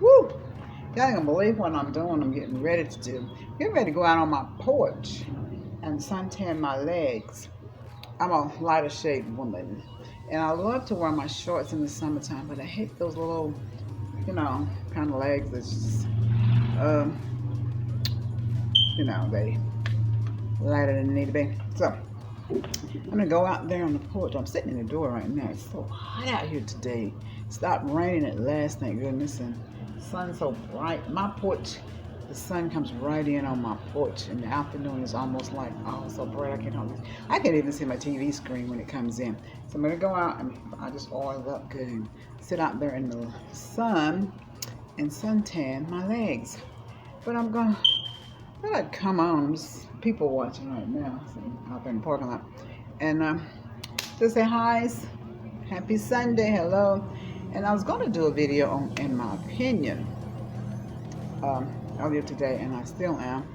Woo! Y'all ain't gonna believe what I'm doing. I'm getting ready to do. Getting ready to go out on my porch and suntan my legs. I'm a lighter shade woman, and I love to wear my shorts in the summertime, but I hate those little, kind of legs that's just, um, they lighter than they need to be. So I'm gonna go out there on the porch. I'm sitting in the door right now. It's so hot out here today. It stopped raining at last, thank goodness, and the sun's so bright. My porch, the sun comes right in on my porch in the afternoon. It's almost like, oh, so bright I can't even see my TV screen when it comes in. So I'm gonna go out and I just oil up good and sit out there in the sun and suntan my legs. But I come on. There's people watching right now, so out there in the parking lot. And just say hi, happy Sunday, hello. And I was going to do a video on, in my opinion, earlier today, and I still am.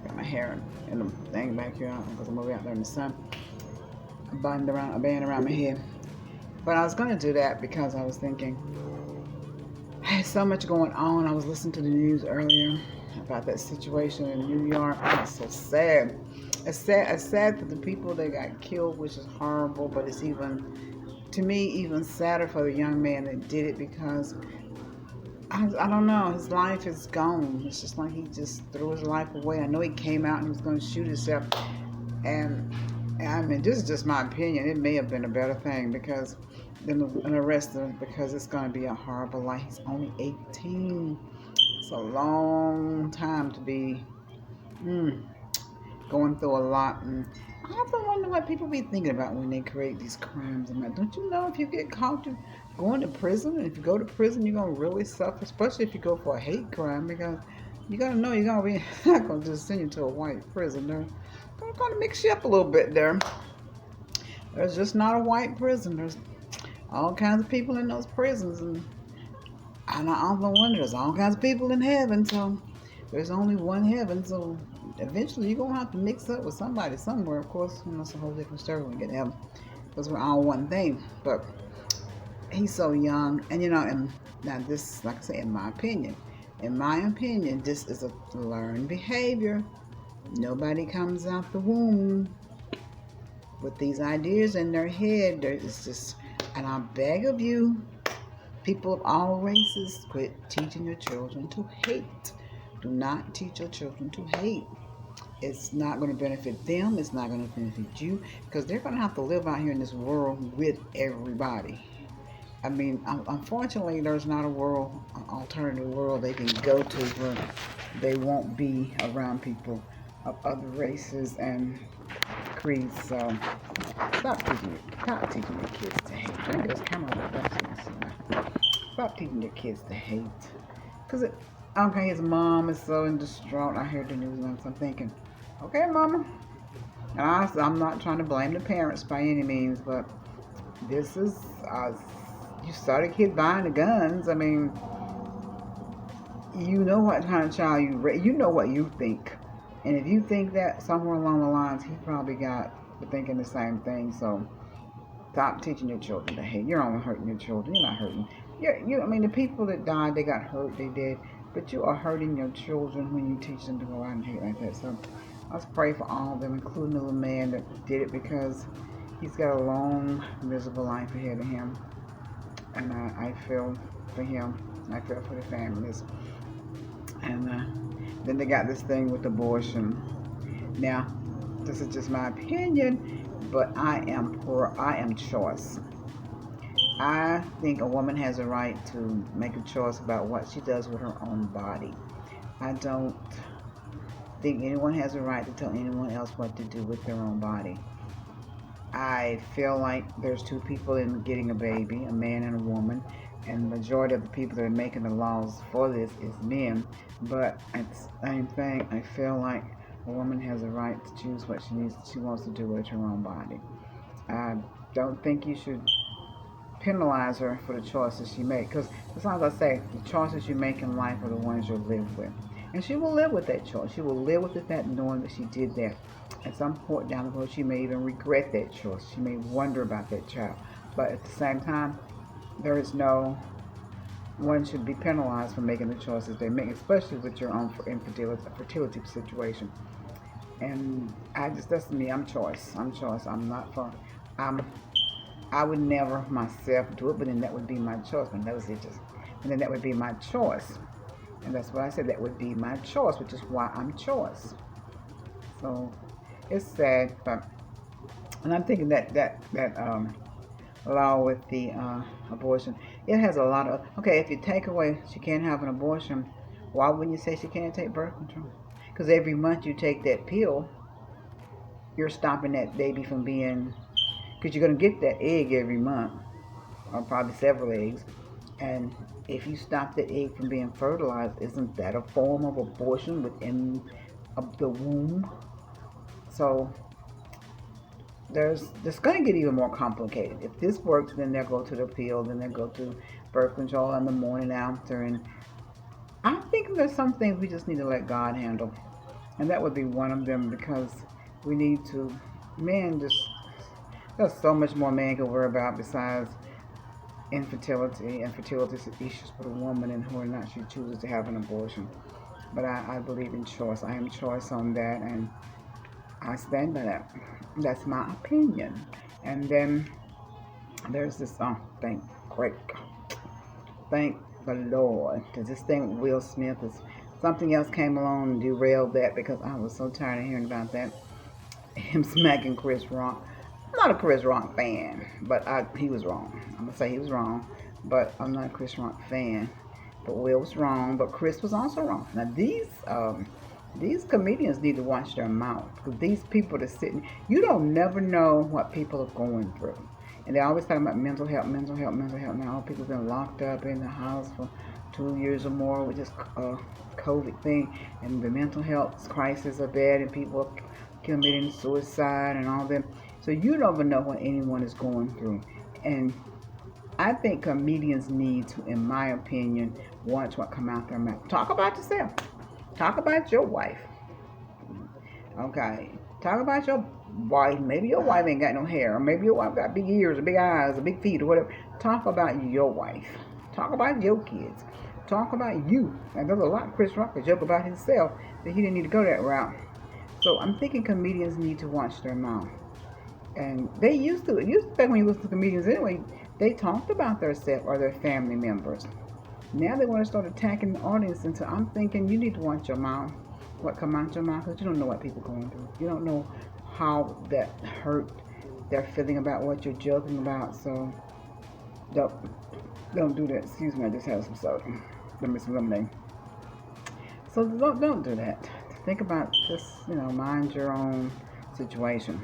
Got my hair in the thing back here because I'm over out there in the sun, a band around my head. But I was going to do that because I was thinking, there's so much going on. I was listening to the news earlier about that situation in New York. It's so sad. It's sad for the people that got killed, which is horrible, but it's to me, even sadder for the young man that did it because I don't know, his life is gone. It's just like he just threw his life away. I know he came out and he was going to shoot himself, and I mean, this is just my opinion. It may have been a better thing because than an arrest him because it's going to be a horrible life. He's only 18. It's a long time to be going through a lot. And I often wonder what people be thinking about when they create these crimes. I'm like, don't you know if you get caught going to prison, and if you go to prison, you're going to really suffer, especially if you go for a hate crime because you got to know you're going to be not going to just send you to a white prison. They're going to mix you up a little bit there. There's just not a white prison. There's all kinds of people in those prisons, and I often wonder, there's all kinds of people in heaven, so there's only one heaven, so eventually you're going to have to mix up with somebody somewhere. Of course, that's a whole different story when we get to heaven, because we're all one thing. But he's so young, and and now this, like I say, in my opinion, this is a learned behavior. Nobody comes out the womb with these ideas in their head. It's just, and I beg of you, people of all races, quit teaching your children to hate. Do not teach your children to hate. It's not going to benefit them. It's not going to benefit you because they're going to have to live out here in this world with everybody. I mean, unfortunately, there's not an alternative world they can go to where they won't be around people of other races and creeds. So stop teaching your kids to hate. I think it was kind of like stop teaching your kids to hate. Because okay, his mom is so distraught. I heard the news and I'm thinking, okay, mama. I'm not trying to blame the parents by any means, but this is, you started kid buying the guns. I mean, you know what kind of child you know what you think. And if you think that somewhere along the lines, he probably got thinking the same thing. So stop teaching your children to hate. You're only hurting your children. You're not hurting. I mean, the people that died, they got hurt, they did. But you are hurting your children when you teach them to go out and hate like that. So let's pray for all of them, including the little man that did it, because he's got a long, miserable life ahead of him. And I feel for him. I feel for the families. And then they got this thing with abortion. Now, this is just my opinion, but I am choice. I think a woman has a right to make a choice about what she does with her own body. I don't think anyone has a right to tell anyone else what to do with their own body. I feel like there's two people in getting a baby, a man and a woman, and the majority of the people that are making the laws for this is men. But at the same thing, I feel like a woman has a right to choose what she wants to do with her own body. I don't think you should penalize her for the choices she makes, because as long as I say, the choices you make in life are the ones you'll live with, and she will live with that choice. She will live with it, that knowing that she did that. At some point down the road, she may even regret that choice. She may wonder about that child, but at the same time, there is no one should be penalized for making the choices they make, especially with your own fertility situation. And that's me. I'm choice. I'm choice. I'm not for. I'm. I would never myself do it, but then that would be my choice. But that was it. Just, and then that would be my choice. And that's what I said. That would be my choice, which is why I'm choice. So it's sad, but and I'm thinking that law with the abortion, it has a lot of okay. If you take away, she can't have an abortion. Why wouldn't you say she can't take birth control? Because every month you take that pill, you're stopping that baby from being. Because you're gonna get that egg every month, or probably several eggs, and if you stop the egg from being fertilized, isn't that a form of abortion within the womb? So it's going to get even more complicated. If this works, then they'll go to the pill, then they'll go to birth control in the morning after. And I think there's some things we just need to let God handle. And that would be one of them because we need to, men just, there's so much more man can worry about besides infertility and fertility issues for the woman and who or not she chooses to have an abortion. But I believe in choice. I am choice on that, and I stand by that. That's my opinion. And then there's this, thank, great, thank the Lord. Because this thing with Will Smith is, something else came along and derailed that because I was so tired of hearing about that. Him smacking Chris Rock. I'm not a Chris Rock fan, but he was wrong. I'm going to say he was wrong, but I'm not a Chris Rock fan. But Will was wrong, but Chris was also wrong. Now these comedians need to watch their mouth because these people that sitting, you don't never know what people are going through, and they're always talking about mental health, mental health, mental health. Now people have been locked up in the house for 2 years or more with this COVID thing, and the mental health crisis are bad, and people are committing suicide and all that. So you never know what anyone is going through, and I think comedians need to, in my opinion, watch what come out their mouth. Talk about yourself. Talk about your wife. Okay. Talk about your wife. Maybe your wife ain't got no hair. Or maybe your wife got big ears or big eyes or big feet or whatever. Talk about your wife. Talk about your kids. Talk about you. And there's a lot Chris Rock could joke about himself that he didn't need to go that route. So I'm thinking comedians need to watch their mouth. And they used to. It used to back when you listen to comedians anyway, they talked about themselves or their family members. Now they want to start attacking the audience, and so I'm thinking you need to watch your mouth, what come out your mouth, because you don't know what people are going through. You don't know how that hurt they're feeling about what you're joking about. So don't do that. Excuse me, I just had some soda. Let me some lemonade. So don't do that. Think about just mind your own situation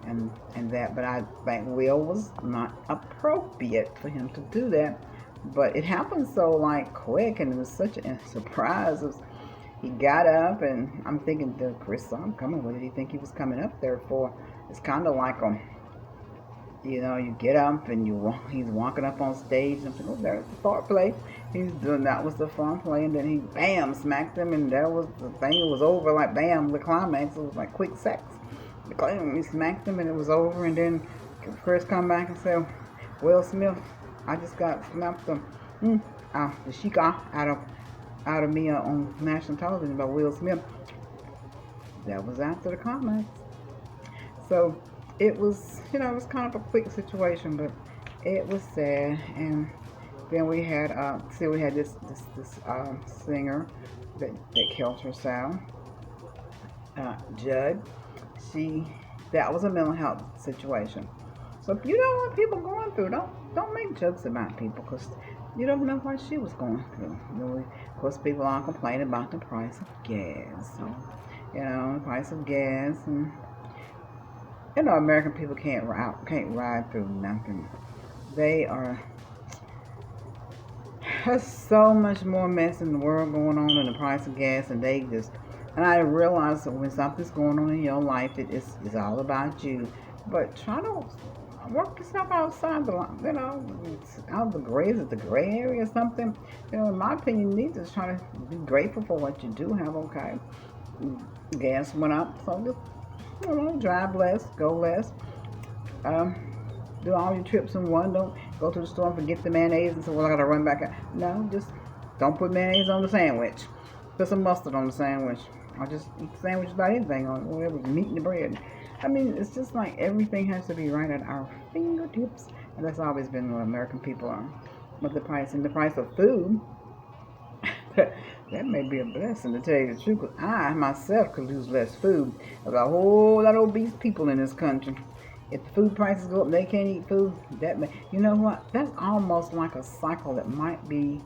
and that. But I think Will was not appropriate for him to do that. But it happened so like quick, and it was such a surprise. He got up, and I'm thinking, Chris saw him coming. What did he think he was coming up there for? It's kind of like you get up and he's walking up on stage, and I'm thinking, oh, there's the part play. He's doing that was the fun play, and then he bam smacked him, and that was the thing. It was over like bam, the climax. It was like quick sex. He smacked him, and it was over, and then Chris come back and said, Will Smith, I just got snapped the sheik out of me on national television by Will Smith. That was after the comments. So it was, it was kind of a quick situation, but it was sad. And then we had, this singer that killed herself, Judd. That was a mental health situation. So if you know what people are going through, don't make jokes about people because you don't know what she was going through. Of course, people are complaining about the price of gas. So, the price of gas, and American people can't ride through nothing. There's so much more mess in the world going on than the price of gas, and I realize that when something's going on in your life, it's all about you. But try to work yourself outside out of the gray. Is it the gray area or something? In my opinion, you need to try to be grateful for what you do have. Okay, gas went up, so just drive less, go less. do all your trips in one. Don't go to the store and forget the mayonnaise and say, well, I gotta run back out. No, just don't put mayonnaise on the sandwich. Put some mustard on the sandwich. Or just eat the sandwich without anything on it, whatever, meat in the bread. I mean, it's just like everything has to be right at our fingertips. And that's always been what American people are. But the price of food, that may be a blessing to tell you the truth. Because I myself could use less food. There's a whole lot of obese people in this country. If the food prices go up and they can't eat food, that may, you know what? That's almost like a cycle that might be.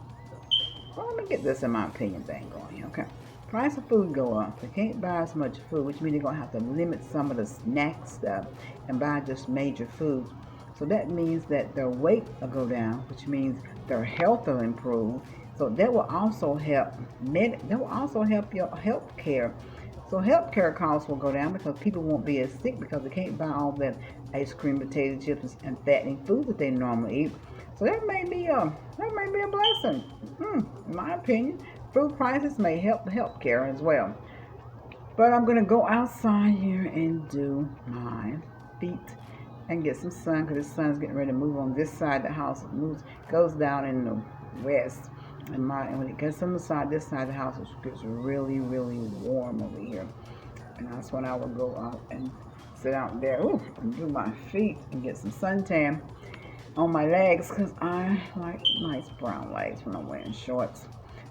Well, let me get this in my opinion thing going here, okay? Price of food go up. They can't buy as much food, which means they're gonna have to limit some of the snack stuff and buy just major foods. So that means that their weight will go down, which means their health will improve. So that will also help that will also help your health care. So health care costs will go down because people won't be as sick because they can't buy all that ice cream, potato chips, and fattening food that they normally eat. So that may be a blessing, in my opinion. Food prices may help the health care as well. But I'm gonna go outside here and do my feet and get some sun because the sun's getting ready to move on this side of the house. It moves, goes down in the west. And when it gets on the side, this side of the house, it gets really, really warm over here. And that's when I will go out and sit out there and do my feet and get some suntan on my legs because I like nice brown legs when I'm wearing shorts.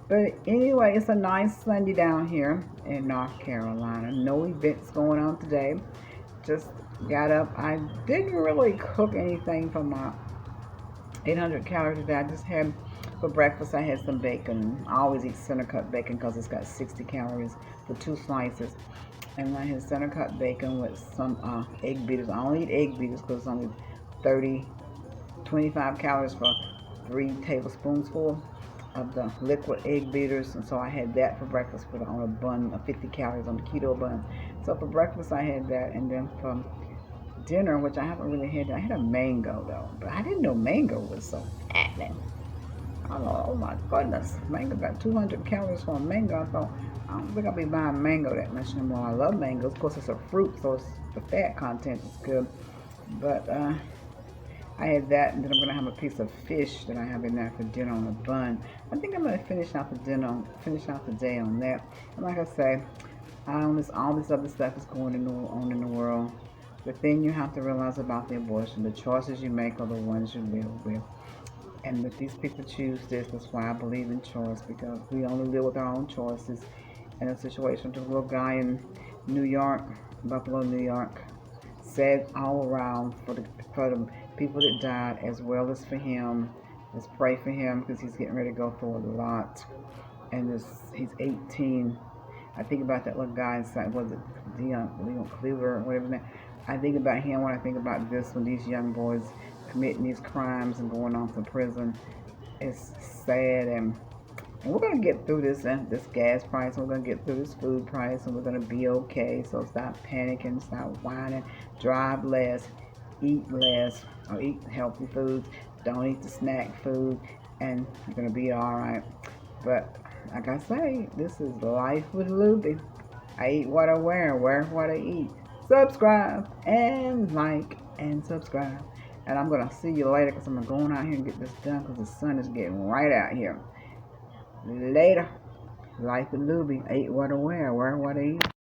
But anyway, it's a nice Sunday down here in North Carolina. No events going on today. Just got up. I didn't really cook anything for my 800 calories today. I just had for breakfast. I had some bacon. I always eat center cut bacon because it's got 60 calories for 2 slices. And I had center cut bacon with some egg beaters. I only eat egg beaters because it's only 30, 25 calories for 3 tablespoons of the liquid egg beaters, and so I had that for breakfast on a bun of 50 calories on the keto bun. So for breakfast I had that, and then for dinner, which I haven't really had, I had a mango though, but I didn't know mango was so fattening. I thought, oh my goodness, mango got 200 calories for a mango. I thought, I don't think I'll be buying mango that much anymore. I love mangoes. Of course, it's a fruit, so the fat content is good. But I had that, and then I'm gonna have a piece of fish that I have in there for dinner on a bun. I think I'm gonna finish out the day on that. And like I say, all this other stuff is going on in the world. The thing you have to realize about the abortion, the choices you make are the ones you live with. And if these people choose this, that's why I believe in choice, because we only live with our own choices. And a situation with a little guy in New York, Buffalo, New York, sad all around for the people that died as well as for him. Let's pray for him because he's getting ready to go through a lot. And he's 18. I think about that little guy inside, was it Leon Cleaver or whatever his name? I think about him when I think about this, when these young boys committing these crimes and going off to prison. It's sad, and we're gonna get through this gas price. We're gonna get through this food price, and we're gonna be okay. So stop panicking, stop whining, drive less, eat less, or eat healthy foods. Don't eat the snack food, and you're gonna be all right. But like I say, this is life with Luby. I eat what I wear what I eat. Subscribe and like and subscribe. And I'm gonna see you later because I'm going out here and get this done because the sun is getting right out here. Later. Life with Luby. I eat what I wear what I eat.